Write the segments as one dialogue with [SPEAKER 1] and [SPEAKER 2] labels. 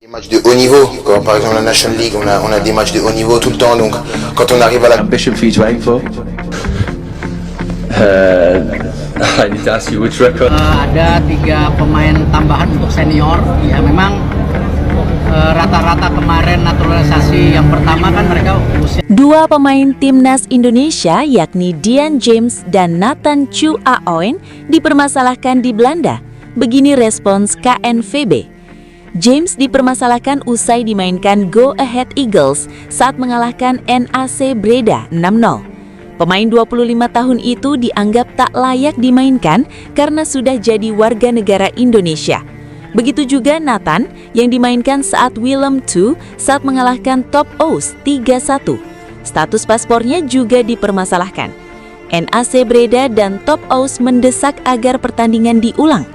[SPEAKER 1] Des matchs de haut niveau, comme par exemple la National League, on a des matchs de haut niveau tout le temps, donc quand on arrive à la...
[SPEAKER 2] Ambition for you to aim for? I need to ask you which record.
[SPEAKER 3] Ada 3 pemain tambahan untuk senior. Ya memang rata-rata kemarin naturalisasi yang pertama kan mereka usia.
[SPEAKER 4] 2 pemain timnas Indonesia yakni Dian James dan Nathan Chu Aoen dipermasalahkan di Belanda. Begini respons KNVB. James dipermasalahkan usai dimainkan Go Ahead Eagles saat mengalahkan NAC Breda 6-0. Pemain 25 tahun itu dianggap tak layak dimainkan karena sudah jadi warga negara Indonesia. Begitu juga Nathan yang dimainkan saat Willem II saat mengalahkan Top O's 3-1. Status paspornya juga dipermasalahkan. NAC Breda dan Top O's mendesak agar pertandingan diulang.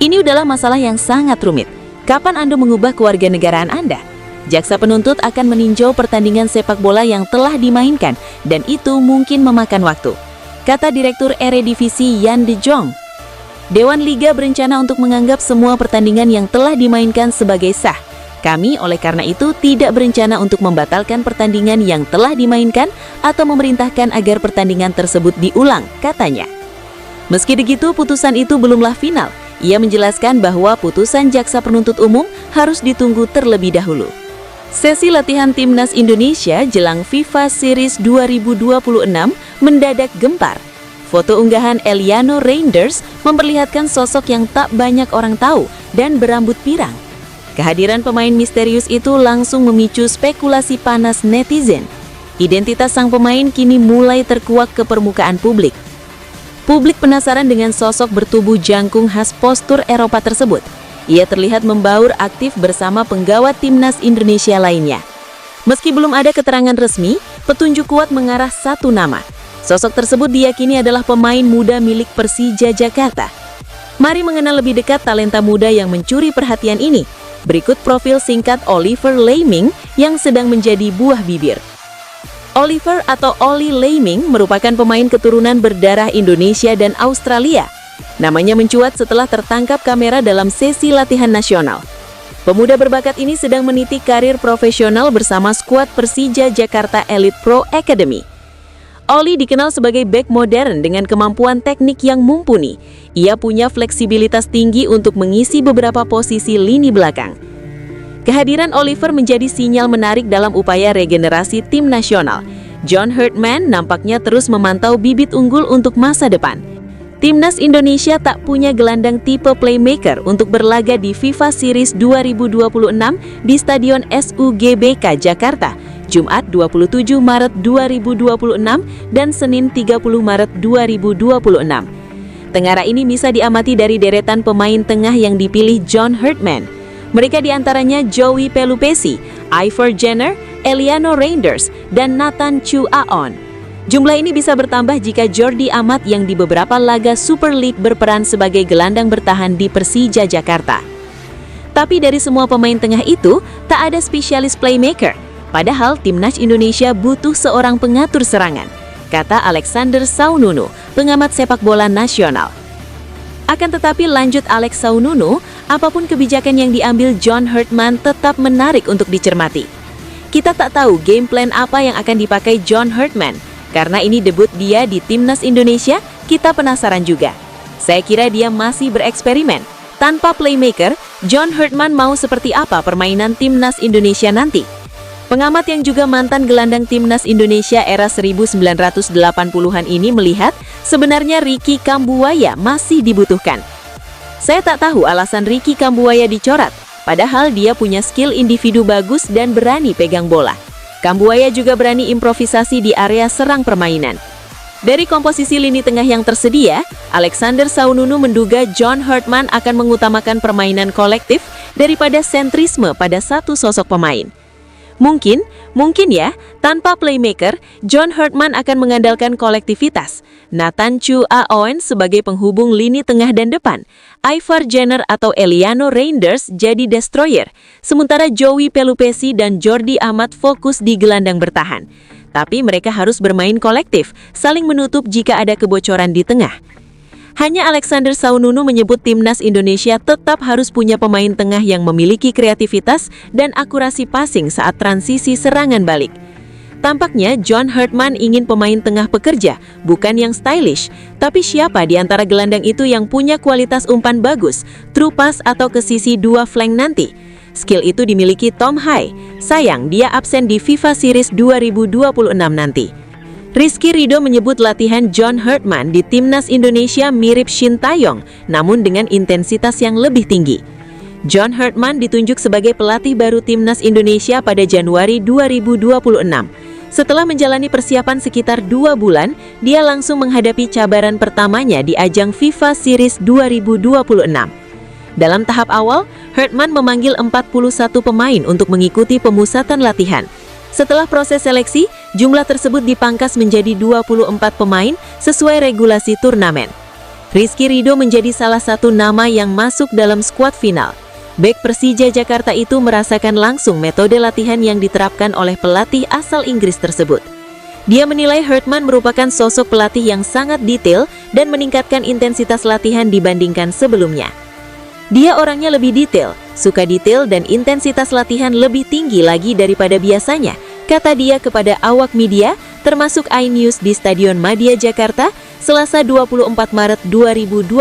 [SPEAKER 4] Ini adalah masalah yang sangat rumit. Kapan Anda mengubah kewarganegaraan Anda? Jaksa penuntut akan meninjau pertandingan sepak bola yang telah dimainkan dan itu mungkin memakan waktu, kata Direktur Eredivisie Jan de Jong. Dewan Liga berencana untuk menganggap semua pertandingan yang telah dimainkan sebagai sah. Kami oleh karena itu tidak berencana untuk membatalkan pertandingan yang telah dimainkan atau memerintahkan agar pertandingan tersebut diulang, katanya. Meski begitu, putusan itu belumlah final. Ia menjelaskan bahwa putusan jaksa penuntut umum harus ditunggu terlebih dahulu. Sesi latihan timnas Indonesia jelang FIFA Series 2026 mendadak gempar. Foto unggahan Eliano Reinders memperlihatkan sosok yang tak banyak orang tahu dan berambut pirang. Kehadiran pemain misterius itu langsung memicu spekulasi panas netizen. Identitas sang pemain kini mulai terkuak ke permukaan publik. Publik penasaran dengan sosok bertubuh jangkung khas postur Eropa tersebut. Ia terlihat membaur aktif bersama penggawa timnas Indonesia lainnya. Meski belum ada keterangan resmi, petunjuk kuat mengarah satu nama. Sosok tersebut diyakini adalah pemain muda milik Persija Jakarta. Mari mengenal lebih dekat talenta muda yang mencuri perhatian ini. Berikut profil singkat Oliver Leeming yang sedang menjadi buah bibir. Oliver atau Oli Leeming merupakan pemain keturunan berdarah Indonesia dan Australia. Namanya mencuat setelah tertangkap kamera dalam sesi latihan nasional. Pemuda berbakat ini sedang meniti karir profesional bersama skuad Persija Jakarta Elite Pro Academy. Oli dikenal sebagai bek modern dengan kemampuan teknik yang mumpuni. Ia punya fleksibilitas tinggi untuk mengisi beberapa posisi lini belakang. Kehadiran Oliver menjadi sinyal menarik dalam upaya regenerasi tim nasional. John Herdman nampaknya terus memantau bibit unggul untuk masa depan. Timnas Indonesia tak punya gelandang tipe playmaker untuk berlaga di FIFA Series 2026 di Stadion SUGBK Jakarta, Jumat 27 Maret 2026 dan Senin 30 Maret 2026. Tengara ini bisa diamati dari deretan pemain tengah yang dipilih John Herdman. Mereka diantaranya Joey Pelupesi, Ivor Jenner, Eliano Reinders, dan Nathan Chu Aoen. Jumlah ini bisa bertambah jika Jordi Amat yang di beberapa laga Super League berperan sebagai gelandang bertahan di Persija Jakarta. Tapi dari semua pemain tengah itu, tak ada spesialis playmaker. Padahal timnas Indonesia butuh seorang pengatur serangan, kata Alexander Saununu, pengamat sepak bola nasional. Akan tetapi lanjut Alex Saununu, apapun kebijakan yang diambil John Herdman tetap menarik untuk dicermati. Kita tak tahu game plan apa yang akan dipakai John Herdman. Karena ini debut dia di timnas Indonesia, kita penasaran juga. Saya kira dia masih bereksperimen. Tanpa playmaker, John Herdman mau seperti apa permainan timnas Indonesia nanti? Pengamat yang juga mantan gelandang timnas Indonesia era 1980-an ini melihat sebenarnya Ricky Kambuaya masih dibutuhkan. Saya tak tahu alasan Ricky Kambuaya dicoret, padahal dia punya skill individu bagus dan berani pegang bola. Kambuaya juga berani improvisasi di area serang permainan. Dari komposisi lini tengah yang tersedia, Alexander Saununu menduga John Herdman akan mengutamakan permainan kolektif daripada sentrisme pada satu sosok pemain. Mungkin ya, tanpa playmaker, John Herdman akan mengandalkan kolektivitas. Nathan Chu Aoen sebagai penghubung lini tengah dan depan. Ivor Jenner atau Eliano Reinders jadi destroyer. Sementara Joey Pelupesi dan Jordi Amat fokus di gelandang bertahan. Tapi mereka harus bermain kolektif, saling menutup jika ada kebocoran di tengah. Hanya Alexander Saununu menyebut timnas Indonesia tetap harus punya pemain tengah yang memiliki kreativitas dan akurasi passing saat transisi serangan balik. Tampaknya John Hartman ingin pemain tengah pekerja, bukan yang stylish. Tapi siapa di antara gelandang itu yang punya kualitas umpan bagus, true pass atau ke sisi dua flank nanti? Skill itu dimiliki Tom Hai. Sayang, dia absen di FIFA Series 2026 nanti. Rizky Ridho menyebut latihan John Hartman di timnas Indonesia mirip Shin Taeyong, namun dengan intensitas yang lebih tinggi. John Hartman ditunjuk sebagai pelatih baru timnas Indonesia pada Januari 2026. Setelah menjalani persiapan sekitar 2 bulan, dia langsung menghadapi cabaran pertamanya di ajang FIFA Series 2026. Dalam tahap awal, Hartman memanggil 41 pemain untuk mengikuti pemusatan latihan. Setelah proses seleksi, jumlah tersebut dipangkas menjadi 24 pemain sesuai regulasi turnamen. Rizky Ridho menjadi salah satu nama yang masuk dalam skuad final. Bek Persija Jakarta itu merasakan langsung metode latihan yang diterapkan oleh pelatih asal Inggris tersebut. Dia menilai Hartman merupakan sosok pelatih yang sangat detail dan meningkatkan intensitas latihan dibandingkan sebelumnya. Dia orangnya lebih detail, suka detail dan intensitas latihan lebih tinggi lagi daripada biasanya, kata dia kepada awak media, termasuk iNews di Stadion Madia Jakarta, Selasa 24 Maret 2026.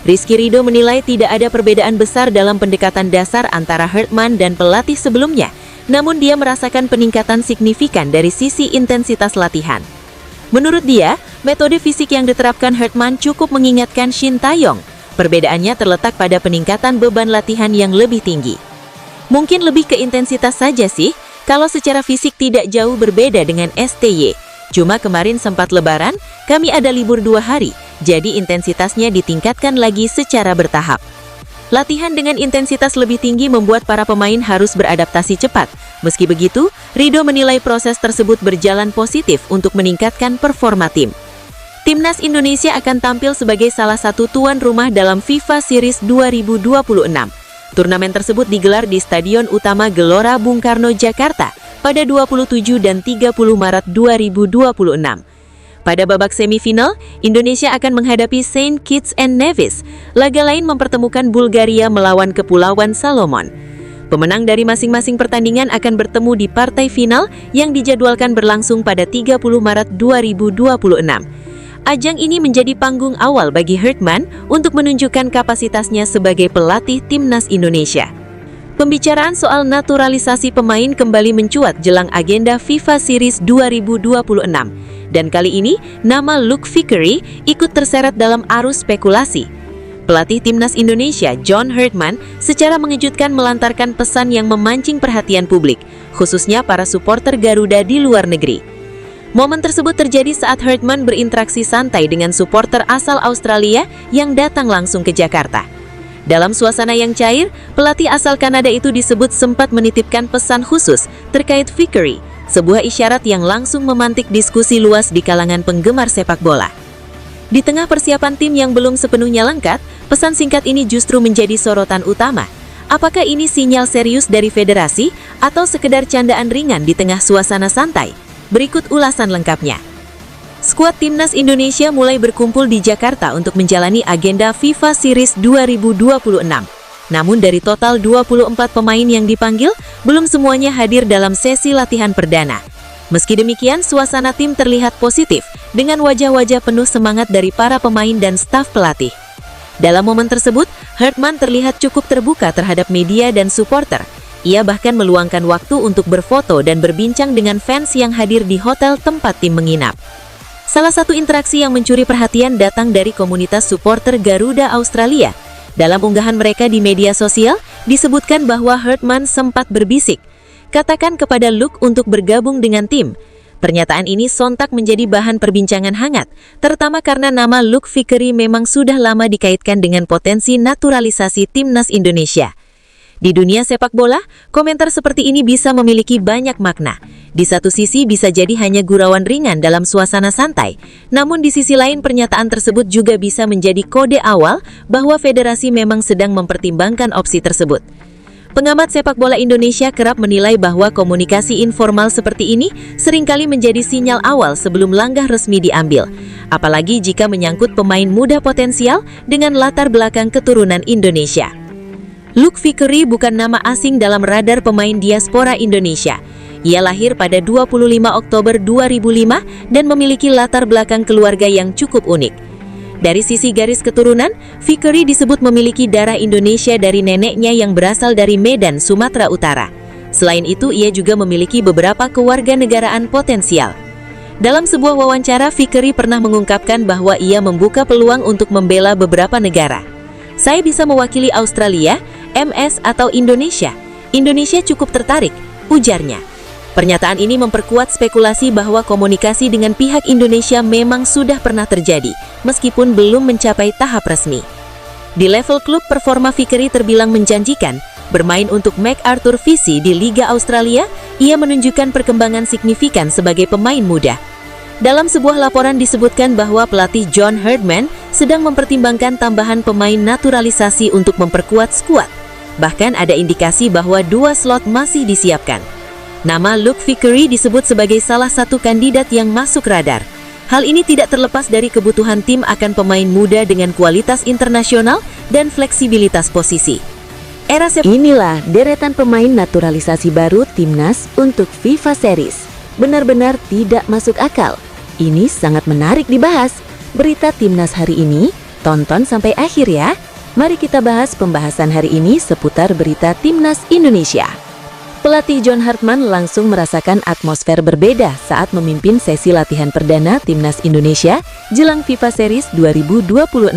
[SPEAKER 4] Rizky Ridho menilai tidak ada perbedaan besar dalam pendekatan dasar antara Hartman dan pelatih sebelumnya, namun dia merasakan peningkatan signifikan dari sisi intensitas latihan. Menurut dia, metode fisik yang diterapkan Hartman cukup mengingatkan Shin Taeyong. Perbedaannya terletak pada peningkatan beban latihan yang lebih tinggi. Mungkin lebih ke intensitas saja sih, kalau secara fisik tidak jauh berbeda dengan STY. Cuma kemarin sempat lebaran, kami ada libur 2 hari, jadi intensitasnya ditingkatkan lagi secara bertahap. Latihan dengan intensitas lebih tinggi membuat para pemain harus beradaptasi cepat. Meski begitu, Ridho menilai proses tersebut berjalan positif untuk meningkatkan performa tim. Timnas Indonesia akan tampil sebagai salah satu tuan rumah dalam FIFA Series 2026. Turnamen tersebut digelar di Stadion Utama Gelora Bung Karno, Jakarta pada 27 dan 30 Maret 2026. Pada babak semifinal, Indonesia akan menghadapi Saint Kitts and Nevis. Laga lain mempertemukan Bulgaria melawan Kepulauan Salomon. Pemenang dari masing-masing pertandingan akan bertemu di partai final yang dijadwalkan berlangsung pada 30 Maret 2026. Ajang ini menjadi panggung awal bagi Hartman untuk menunjukkan kapasitasnya sebagai pelatih timnas Indonesia. Pembicaraan soal naturalisasi pemain kembali mencuat jelang agenda FIFA Series 2026. Dan kali ini, nama Luke Vickery ikut terseret dalam arus spekulasi. Pelatih timnas Indonesia, John Hartman, secara mengejutkan melantarkan pesan yang memancing perhatian publik, khususnya para supporter Garuda di luar negeri. Momen tersebut terjadi saat Hartman berinteraksi santai dengan supporter asal Australia yang datang langsung ke Jakarta. Dalam suasana yang cair, pelatih asal Kanada itu disebut sempat menitipkan pesan khusus terkait Vickery, sebuah isyarat yang langsung memantik diskusi luas di kalangan penggemar sepak bola. Di tengah persiapan tim yang belum sepenuhnya lengkap, pesan singkat ini justru menjadi sorotan utama. Apakah ini sinyal serius dari federasi atau sekedar candaan ringan di tengah suasana santai? Berikut ulasan lengkapnya. Skuad timnas Indonesia mulai berkumpul di Jakarta untuk menjalani agenda FIFA Series 2026. Namun dari total 24 pemain yang dipanggil, belum semuanya hadir dalam sesi latihan perdana. Meski demikian, suasana tim terlihat positif dengan wajah-wajah penuh semangat dari para pemain dan staf pelatih. Dalam momen tersebut, Hartman terlihat cukup terbuka terhadap media dan supporter. Ia bahkan meluangkan waktu untuk berfoto dan berbincang dengan fans yang hadir di hotel tempat tim menginap. Salah satu interaksi yang mencuri perhatian datang dari komunitas supporter Garuda Australia. Dalam unggahan mereka di media sosial, disebutkan bahwa Hartman sempat berbisik, "Katakan kepada Luke untuk bergabung dengan tim." Pernyataan ini sontak menjadi bahan perbincangan hangat, terutama karena nama Luke Vickery memang sudah lama dikaitkan dengan potensi naturalisasi timnas Indonesia. Di dunia sepak bola, komentar seperti ini bisa memiliki banyak makna. Di satu sisi bisa jadi hanya gurauan ringan dalam suasana santai, namun di sisi lain pernyataan tersebut juga bisa menjadi kode awal bahwa federasi memang sedang mempertimbangkan opsi tersebut. Pengamat sepak bola Indonesia kerap menilai bahwa komunikasi informal seperti ini seringkali menjadi sinyal awal sebelum langkah resmi diambil, apalagi jika menyangkut pemain muda potensial dengan latar belakang keturunan Indonesia. Luke Vickery bukan nama asing dalam radar pemain diaspora Indonesia. Ia lahir pada 25 Oktober 2005 dan memiliki latar belakang keluarga yang cukup unik. Dari sisi garis keturunan, Vickery disebut memiliki darah Indonesia dari neneknya yang berasal dari Medan, Sumatera Utara. Selain itu, ia juga memiliki beberapa kewarganegaraan potensial. Dalam sebuah wawancara, Vickery pernah mengungkapkan bahwa ia membuka peluang untuk membela beberapa negara. Saya bisa mewakili Australia, MS, atau Indonesia. Indonesia cukup tertarik, ujarnya. Pernyataan ini memperkuat spekulasi bahwa komunikasi dengan pihak Indonesia memang sudah pernah terjadi, meskipun belum mencapai tahap resmi. Di level klub, performa Vickery terbilang menjanjikan. Bermain untuk MacArthur Visi di Liga Australia, ia menunjukkan perkembangan signifikan sebagai pemain muda. Dalam sebuah laporan disebutkan bahwa pelatih John Herdman sedang mempertimbangkan tambahan pemain naturalisasi untuk memperkuat skuad. Bahkan ada indikasi bahwa 2 slot masih disiapkan. Nama Luke Vickery disebut sebagai salah satu kandidat yang masuk radar. Hal ini tidak terlepas dari kebutuhan tim akan pemain muda dengan kualitas internasional dan fleksibilitas posisi. Inilah deretan pemain naturalisasi baru Timnas untuk FIFA Series. Benar-benar tidak masuk akal. Ini sangat menarik dibahas. Berita Timnas hari ini, tonton sampai akhir ya. Mari kita bahas pembahasan hari ini seputar berita Timnas Indonesia. Pelatih John Herdman langsung merasakan atmosfer berbeda saat memimpin sesi latihan perdana Timnas Indonesia jelang FIFA Series 2026.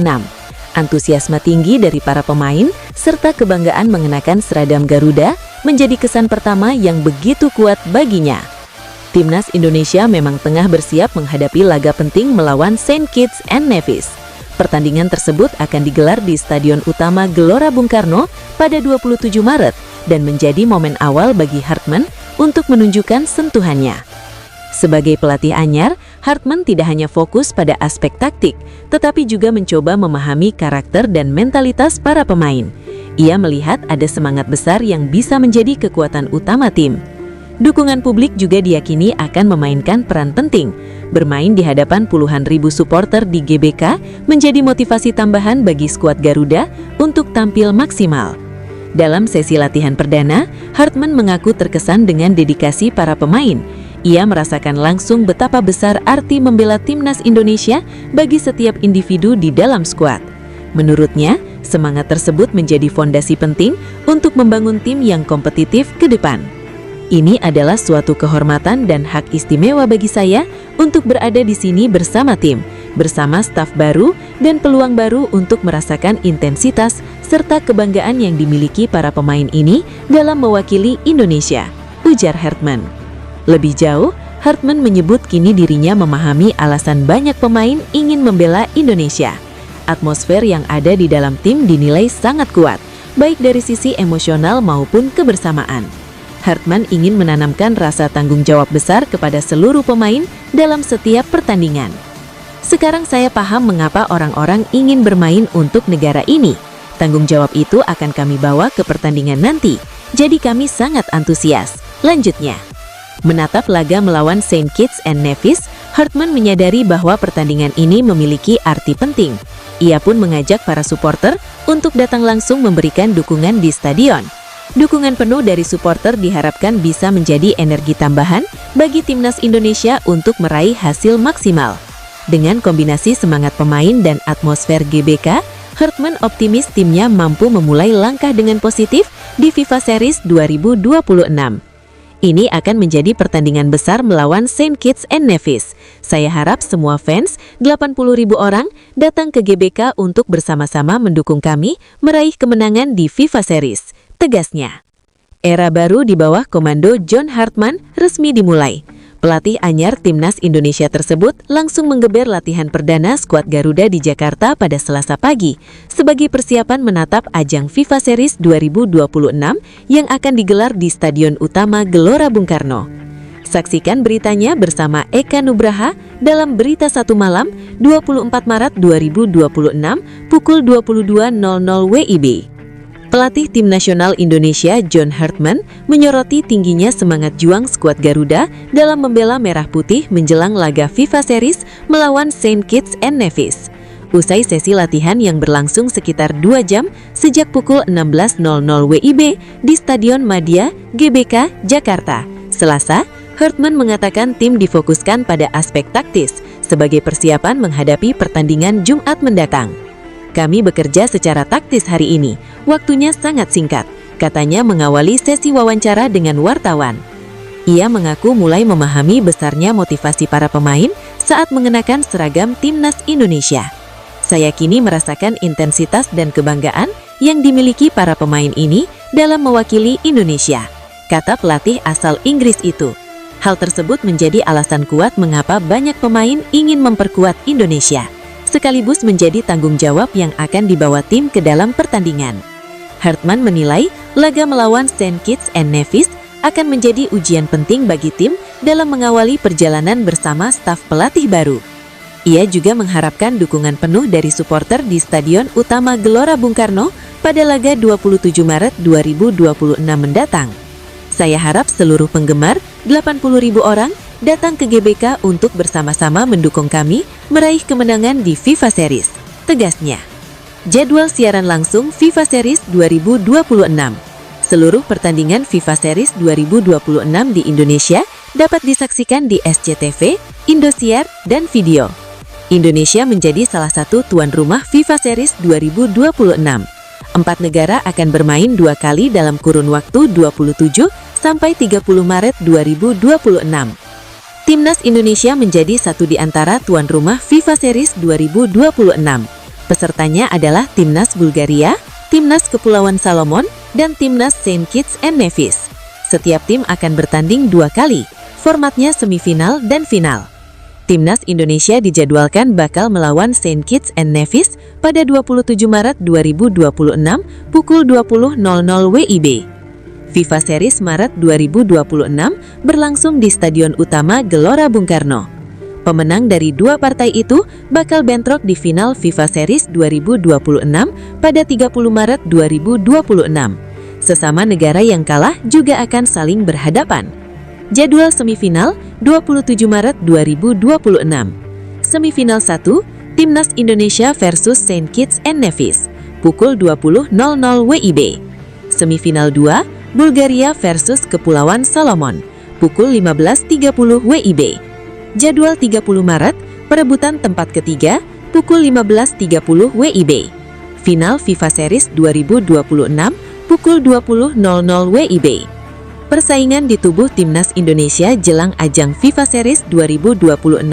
[SPEAKER 4] Antusiasme tinggi dari para pemain serta kebanggaan mengenakan seragam Garuda menjadi kesan pertama yang begitu kuat baginya. Timnas Indonesia memang tengah bersiap menghadapi laga penting melawan Saint Kitts and Nevis. Pertandingan tersebut akan digelar di Stadion Utama Gelora Bung Karno pada 27 Maret dan menjadi momen awal bagi Herdman untuk menunjukkan sentuhannya. Sebagai pelatih anyar, Herdman tidak hanya fokus pada aspek taktik, tetapi juga mencoba memahami karakter dan mentalitas para pemain. Ia melihat ada semangat besar yang bisa menjadi kekuatan utama tim. Dukungan publik juga diyakini akan memainkan peran penting. Bermain di hadapan puluhan ribu supporter di GBK menjadi motivasi tambahan bagi skuad Garuda untuk tampil maksimal. Dalam sesi latihan perdana, Herdman mengaku terkesan dengan dedikasi para pemain. Ia merasakan langsung betapa besar arti membela Timnas Indonesia bagi setiap individu di dalam skuad. Menurutnya, semangat tersebut menjadi fondasi penting untuk membangun tim yang kompetitif ke depan. Ini adalah suatu kehormatan dan hak istimewa bagi saya untuk berada di sini bersama tim, bersama staf baru dan peluang baru untuk merasakan intensitas serta kebanggaan yang dimiliki para pemain ini dalam mewakili Indonesia, ujar Herdman. Lebih jauh, Herdman menyebut kini dirinya memahami alasan banyak pemain ingin membela Indonesia. Atmosfer yang ada di dalam tim dinilai sangat kuat, baik dari sisi emosional maupun kebersamaan. Herdman ingin menanamkan rasa tanggung jawab besar kepada seluruh pemain dalam setiap pertandingan. Sekarang saya paham mengapa orang-orang ingin bermain untuk negara ini. Tanggung jawab itu akan kami bawa ke pertandingan nanti, jadi kami sangat antusias. Lanjutnya, menatap laga melawan Saint Kitts and Nevis, Herdman menyadari bahwa pertandingan ini memiliki arti penting. Ia pun mengajak para supporter untuk datang langsung memberikan dukungan di stadion. Dukungan penuh dari supporter diharapkan bisa menjadi energi tambahan bagi Timnas Indonesia untuk meraih hasil maksimal. Dengan kombinasi semangat pemain dan atmosfer GBK, Herdman optimis timnya mampu memulai langkah dengan positif di FIFA Series 2026. Ini akan menjadi pertandingan besar melawan Saint Kitts and Nevis. Saya harap semua fans, 80.000 orang, datang ke GBK untuk bersama-sama mendukung kami meraih kemenangan di FIFA Series, tegasnya. Era baru di bawah komando John Herdman resmi dimulai. Pelatih anyar Timnas Indonesia tersebut langsung menggeber latihan perdana skuad Garuda di Jakarta pada Selasa pagi sebagai persiapan menatap ajang FIFA Series 2026 yang akan digelar di Stadion Utama Gelora Bung Karno. Saksikan beritanya bersama Eka Nugraha dalam Berita Satu Malam 24 Maret 2026 pukul 22.00 WIB. Pelatih tim nasional Indonesia John Hartman menyoroti tingginya semangat juang skuad Garuda dalam membela merah putih menjelang laga FIFA Series melawan Saint Kitts and Nevis. Usai sesi latihan yang berlangsung sekitar 2 jam sejak pukul 16.00 WIB di Stadion Madia, GBK, Jakarta, Selasa, Hartman mengatakan tim difokuskan pada aspek taktis sebagai persiapan menghadapi pertandingan Jumat mendatang. Kami bekerja secara taktis hari ini, waktunya sangat singkat, katanya mengawali sesi wawancara dengan wartawan. Ia mengaku mulai memahami besarnya motivasi para pemain saat mengenakan seragam Timnas Indonesia. Saya kini merasakan intensitas dan kebanggaan yang dimiliki para pemain ini dalam mewakili Indonesia, kata pelatih asal Inggris itu. Hal tersebut menjadi alasan kuat mengapa banyak pemain ingin memperkuat Indonesia, sekaligus menjadi tanggung jawab yang akan dibawa tim ke dalam pertandingan. Hartman menilai laga melawan Saint Kitts and Nevis akan menjadi ujian penting bagi tim dalam mengawali perjalanan bersama staf pelatih baru. Ia juga mengharapkan dukungan penuh dari supporter di Stadion Utama Gelora Bung Karno pada laga 27 Maret 2026 mendatang. Saya harap seluruh penggemar, 80.000 orang, datang ke GBK untuk bersama-sama mendukung kami meraih kemenangan di FIFA Series, tegasnya. Jadwal siaran langsung FIFA Series 2026. Seluruh pertandingan FIFA Series 2026 di Indonesia dapat disaksikan di SCTV, Indosiar, dan Video. Indonesia menjadi salah satu tuan rumah FIFA Series 2026. 4 negara akan bermain 2 kali dalam kurun waktu 27 sampai 30 Maret 2026. Timnas Indonesia menjadi satu di antara tuan rumah FIFA Series 2026. Pesertanya adalah Timnas Bulgaria, Timnas Kepulauan Salomon, dan Timnas Saint Kitts and Nevis. Setiap tim akan bertanding 2 kali, formatnya semifinal dan final. Timnas Indonesia dijadwalkan bakal melawan Saint Kitts and Nevis pada 27 Maret 2026 pukul 20.00 WIB. FIFA Series Maret 2026 berlangsung di Stadion Utama Gelora Bung Karno. Pemenang dari 2 partai itu bakal bentrok di final FIFA Series 2026 pada 30 Maret 2026. Sesama negara yang kalah juga akan saling berhadapan. Jadwal semifinal 27 Maret 2026. Semifinal 1, Timnas Indonesia versus Saint Kitts and Nevis, pukul 20.00 WIB. Semifinal 2, Bulgaria versus Kepulauan Salomon, pukul 15.30 WIB. Jadwal 30 Maret, perebutan tempat ketiga, pukul 15.30 WIB. Final FIFA Series 2026, pukul 20.00 WIB. Persaingan di tubuh Timnas Indonesia jelang ajang FIFA Series 2026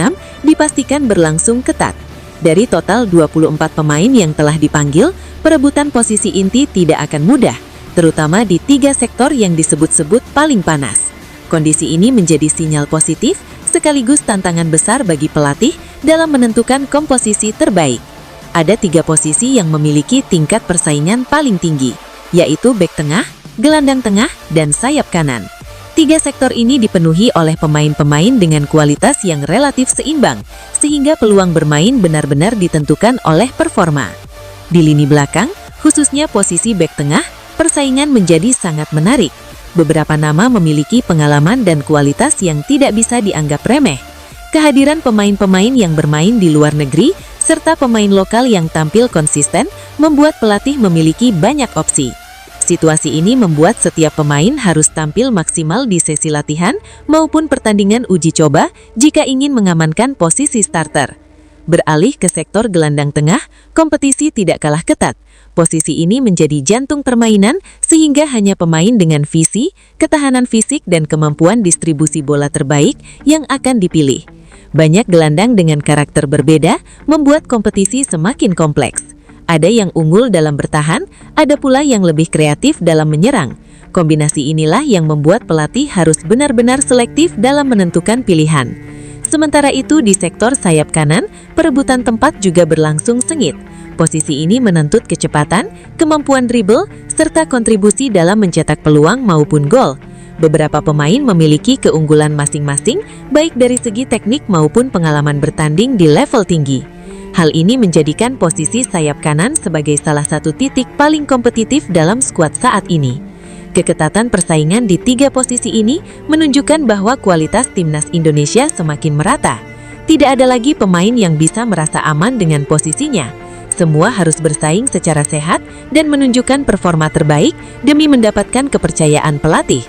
[SPEAKER 4] dipastikan berlangsung ketat. Dari total 24 pemain yang telah dipanggil, perebutan posisi inti tidak akan mudah, terutama di 3 sektor yang disebut-sebut paling panas. Kondisi ini menjadi sinyal positif sekaligus tantangan besar bagi pelatih dalam menentukan komposisi terbaik. Ada 3 posisi yang memiliki tingkat persaingan paling tinggi, yaitu bek tengah, gelandang tengah, dan sayap kanan. 3 sektor ini dipenuhi oleh pemain-pemain dengan kualitas yang relatif seimbang, sehingga peluang bermain benar-benar ditentukan oleh performa. Di lini belakang, khususnya posisi bek tengah, persaingan menjadi sangat menarik. Beberapa nama memiliki pengalaman dan kualitas yang tidak bisa dianggap remeh. Kehadiran pemain-pemain yang bermain di luar negeri, serta pemain lokal yang tampil konsisten, membuat pelatih memiliki banyak opsi. Situasi ini membuat setiap pemain harus tampil maksimal di sesi latihan maupun pertandingan uji coba jika ingin mengamankan posisi starter. Beralih ke sektor gelandang tengah, kompetisi tidak kalah ketat. Posisi ini menjadi jantung permainan sehingga hanya pemain dengan visi, ketahanan fisik, dan kemampuan distribusi bola terbaik yang akan dipilih. Banyak gelandang dengan karakter berbeda membuat kompetisi semakin kompleks. Ada yang unggul dalam bertahan, ada pula yang lebih kreatif dalam menyerang. Kombinasi inilah yang membuat pelatih harus benar-benar selektif dalam menentukan pilihan. Sementara itu di sektor sayap kanan, perebutan tempat juga berlangsung sengit. Posisi ini menuntut kecepatan, kemampuan dribble, serta kontribusi dalam mencetak peluang maupun gol. Beberapa pemain memiliki keunggulan masing-masing, baik dari segi teknik maupun pengalaman bertanding di level tinggi.
[SPEAKER 5] Hal ini menjadikan posisi sayap kanan sebagai salah satu titik paling kompetitif dalam skuad saat ini. Keketatan persaingan di 3 posisi ini menunjukkan bahwa kualitas timnas Indonesia semakin merata. Tidak ada lagi pemain yang bisa merasa aman dengan posisinya. Semua harus bersaing secara sehat dan menunjukkan performa terbaik demi mendapatkan kepercayaan pelatih.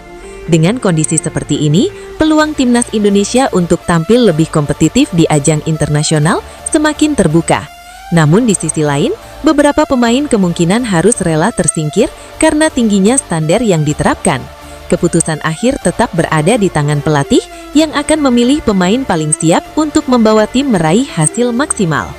[SPEAKER 5] Dengan kondisi seperti ini, peluang timnas Indonesia untuk tampil lebih kompetitif di ajang internasional semakin terbuka. Namun di sisi lain, beberapa pemain kemungkinan harus rela tersingkir karena tingginya standar yang diterapkan. Keputusan akhir tetap berada di tangan pelatih yang akan memilih pemain paling siap untuk membawa tim meraih hasil maksimal.